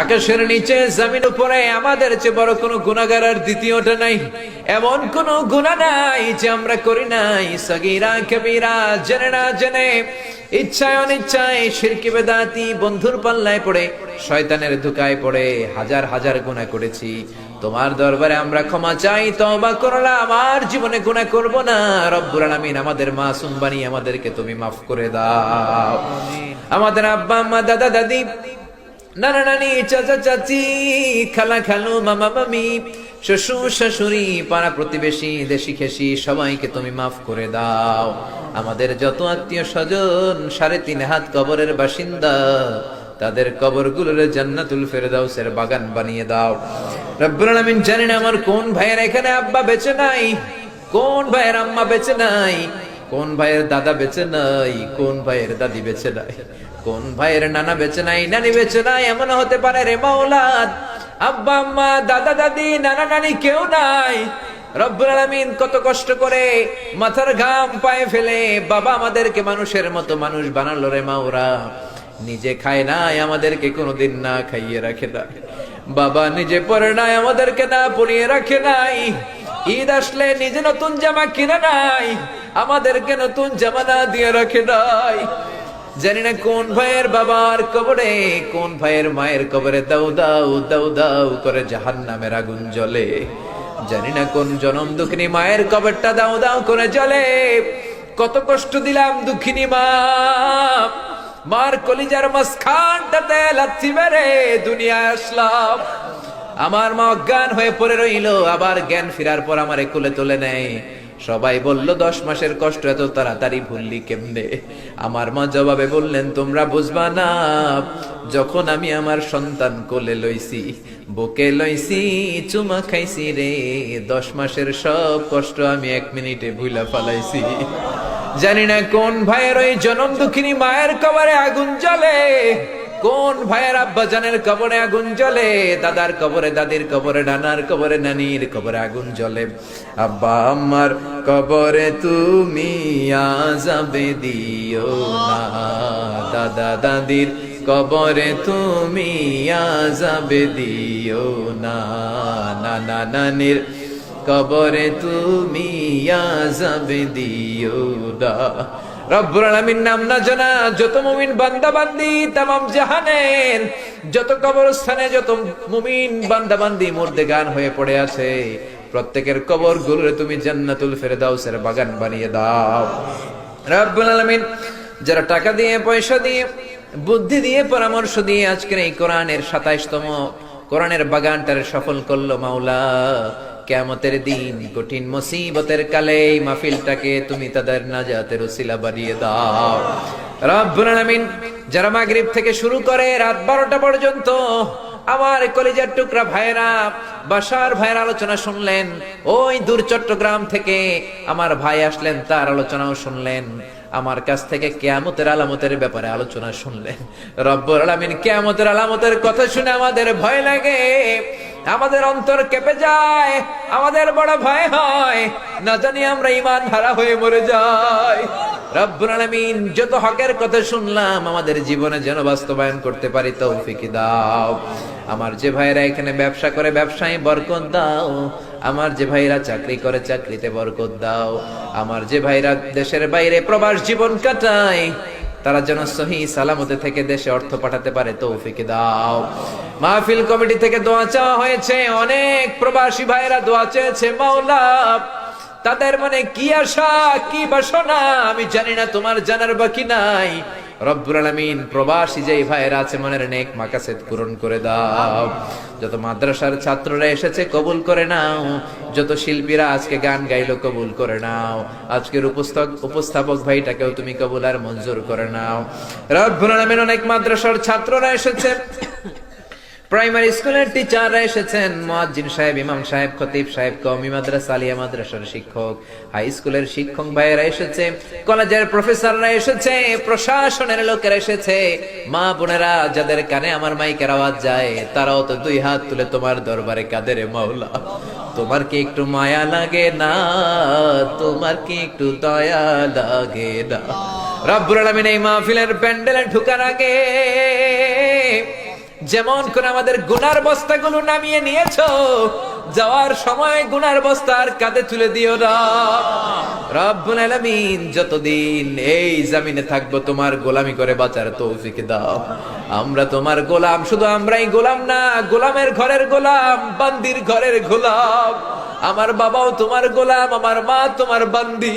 আকাশের নিচে জমিন উপরে আমাদের চেয়ে বড় কোনো গুনাহগার আর দ্বিতীয়টা নাই। এমন কোন গুনাহ নাই যে আমরা করি নাই, সগীরা কবিরা, জেনে না জেনে, ইচ্ছায় অনিচ্ছায়, শিরকি বেদাতি, বন্ধুর পাল্লায় পড়ে, শয়তানের ধোঁকায় পড়ে হাজার হাজার গুনাহ করেছি। তোমার দরবারে আমরা ক্ষমা চাই, তওবা করলাম, আর জীবনে গুনাহ করব না। রব্বুল আলামিন আমাদের মাসুম বানিয়ে আমাদেরকে তুমি মাফ করে দাও। আমাদের আব্বা আম্মা, দাদা দাদি, নানা নানি, চাচা চাচি, খালা খালু, মামা মামি, শ্বশুর শাশুড়ি, পাড়া প্রতিবেশী, দেশি খেসি, সবাইকে তুমি মাফ করে দাও। আমাদের যত আত্মীয় স্বজন ৩.৫ হাত কবরের বাসিন্দা, তাদের কবরগুলোর জান্নাতুল ফেরদাউসের বাগান বানিয়ে দাও। রব্বুল আলামিন, জানি না আমার কোন ভাইয়ের এখানে আব্বা বেঁচে নাই, কোন ভাইয়ের আম্মা বেঁচে নাই, কোন ভাইয়ের দাদা বেঁচে নাই, কোন ভাইয়ের দাদি বেঁচে নাই, কোন ভাইয়ের নানা বেঁচে নাই, নানি বেঁচে নাই। এমন হতে পারে রে মাওলা, আব্বা আম্মা, দাদা দাদি, নানা নানি কেউ নাই। রব্বুল আলামিন, কত কষ্ট করে মাথার ঘাম পায়ে ফেলে বাবা আমাদেরকে মানুষের মতো মানুষ বানালো রে মাওরা। নিজে খায় নাই, আমাদেরকে কোনোদিন না খাইয়ে রাখে নাই। বাবা নিজে পরে নাই, আমাদেরকে না পরিয়ে রাখে নাই। ঈদ আসলে নিজে নতুন জামা কিনে নাই, আমাদেরকে নতুন জামা না দিয়ে রাখে নাই। জানি না কোন ভাইয়ের বাবার কবরে, কোন ভাইয়ের মায়ের কবরে দাউ দাউ দাউ দাউ করে জাহান্নামের আগুন জ্বলে। জানি না কোন জনম দুঃখিনী মায়ের কবরটা দাউ দাউ করে জ্বলে। কত কষ্ট দিলাম দুঃখিনী মা, মার কলিজার মাঝখানটাতে লাথি মেরে দুনিয়ায় আসলাম। আমার মা অজ্ঞান হয়ে পড়ে রইল, আবার জ্ঞান ফেরার পর আমারে কোলে তুলে নেয়। সবাই বলল 10 মাসের কষ্ট এত তাড়াতাড়ি ভুললি কেমনে? আমার মা জবাবে বললেন, তোমরা বুঝবা না, যখন আমি আমার সন্তান কোলে লইছি, বুকে লইছি, চুমা খাইছি রে, 10 মাসের সব কষ্ট আমি 1 মিনিটে ভুলা ফালাইছি। জানি না কোন ভাইয়ের ওই জনম দুঃখিনী মায়ের কবরে আগুন জ্বলে, কোন ভাইয়ের আব্বা জানের কবরে আগুন জ্বলে, দাদার কবরে, দাদির কবরে, নানার কবরে, নানির কবরে আগুন জ্বলে। আব্বা আম্মার কবরে তুমি আযাবে দিও না, দাদা দাদির কবরে তুমি আযাবে দিও না, নানা নানির কবরে তুমি আযাবে দিও না। রব্বুল আলামিন নাম না জানা যত মুমিন বান্দা বান্দি তামাম জাহানের যত কবরস্থানে যত মুমিন বান্দা বান্দি মুর্দেগান হয়ে পড়ে আছে, প্রত্যেকের কবর গুলোরে তুমি জান্নাতুল ফেরদাউসের বাগান বানিয়ে দাও। রব্বুল আলামিন, যারা টাকা দিয়ে, পয়সা দিয়ে, বুদ্ধি দিয়ে, পরামর্শ দিয়ে আজকের এই কোরআনের 27তম কোরআনের বাগানটারে সফল করলো মাওলা, কিয়ামতের দিন কঠিন মুসিবতের কালে এই মাহফিলটাকে তুমি তাদের নাজাতের উসিলা বানিয়ে দাও। রব্বুল আলামিন, যারা মাগরিব থেকে শুরু করে রাত 12টা পর্যন্ত আমার কলিজার টুকরা ভাইরা, বাসার ভাইয়ের আলোচনা শুনলেন, ওই দূর চট্টগ্রাম থেকে আমার ভাই আসলেন, তার আলোচনাও শুনলেন, আমার কাছ থেকে কিয়ামতের আলামতের ব্যাপারে আলোচনা শুনলেন। রব্বুল আলামিন, কিয়ামতের আলামতের কথা শুনে আমাদের ভয় লাগে, আমাদের অন্তর কেঁপে যায়, আমাদের বড় ভয় হয়, না জানি আমরা ঈমান হারা হয়ে মরে যাই। রব্বুল আলামিন, যত হকের কথা শুনলাম আমাদের জীবনে যেন বাস্তবায়ন করতে পারি তৌফিক দাও। আমার যে ভাইরা এখানে ব্যবসা করে ব্যবসায় বরকত দাও, আমার যে ভাইরা চাকরি করে চাকরিতে বরকত দাও, আমার যে ভাইরা দেশের বাইরে প্রবাস জীবন কাটায় তারা যেন সহি সালামতে থেকে দেশে অর্থ পাঠাতে পারে তৌফিক দাও। মাহফিল কমিটি থেকে দোয়া চাওয়া হয়েছে, অনেক প্রবাসী ভাইরা দোয়া চেয়েছে মাওলা, তাদের মনে কি আশা কি বাসনা আমি জানি না, তোমার জানার বাকি নাই। রব্বুল আলামিন, প্রবাসী যে ভাইরা আছে মনের নেক মাকাসেদ পূরণ করে দাও। যত মাদ্রাসার ছাত্ররা এসেছে কবুল করে নাও, যত শিল্পীরা আজকে গান গাইলো কবুল করে নাও, আজকের উপস্থাপক ভাইটাকেও তুমি কবুল আর মঞ্জুর করে নাও। রব্বুল আলামিন, অনেক মাদ্রাসার ছাত্ররা এসেছে, প্রাইমারি স্কুলের টিচাররা এসেছেন, মুয়াজ্জিন সাহেব, ইমাম সাহেব, খতিব সাহেব, কওমি মাদ্রাসা, আলিয়া মাদ্রাসার শিক্ষক, হাই স্কুলের শিক্ষক ভাইয়েরা এসেছে, কলেজের প্রফেসররা এসেছে, প্রশাসনের লোকেরা এসেছে, মা বোনেরা যাদের কানে আমার মাইকের আওয়াজ যায় তারাও তো 2 হাত তুলে তোমার দরবারে কাঁদে রে মাওলা। তোমার কি একটু মায়া লাগে না? তোমার কি একটু দয়া লাগে না? রব্বুল আলামিন, এই মাহফিলের প্যান্ডেলে ঢোকার আগে যেমন করে আমাদের গুনার বস্তাগুলো নামিয়ে নিয়েছো, যাওয়ার সময় গুনার বস্তার কাঁধে তুলে দিও না। রব্বুল আলামিন যতদিন এই জমিনে থাকবো তোমার গোলামি করে বাঁচার তৌফিক দাও। আমরা তোমার গোলাম, শুধু আমরাই গোলাম না, গোলামের ঘরের গোলাম, বান্দির ঘরের গোলাম। আমার বাবাও তোমার গোলাম, আমার মা তোমার বান্দি।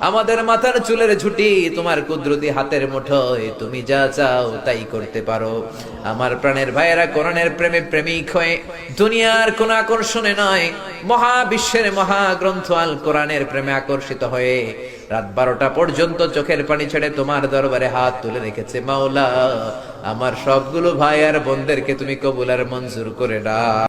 আমাদের মাথার চুলের ঝুঁটি তোমার কুদরতি হাতের মুঠোয়, তুমি যা চাও তাই করতে পারো। আমার প্রাণের ভাইয়েরা, কোরআনের প্রেমে প্রেমিক হয়ে দুনিয়ার কোন আকর্ষণে নয়, মহাবিশ্বের মহাগ্রন্থ আল কোরআনের প্রেমে আকর্ষিত হয়ে রাত 12টা পর্যন্ত চোখের পানি ছেড়ে তোমার দরবারে হাত তুলে রেখেছে। মাওলা, আমার সবগুলো ভাই আর বোনদেরকে তুমি কবুল আর মঞ্জুর করে দাও।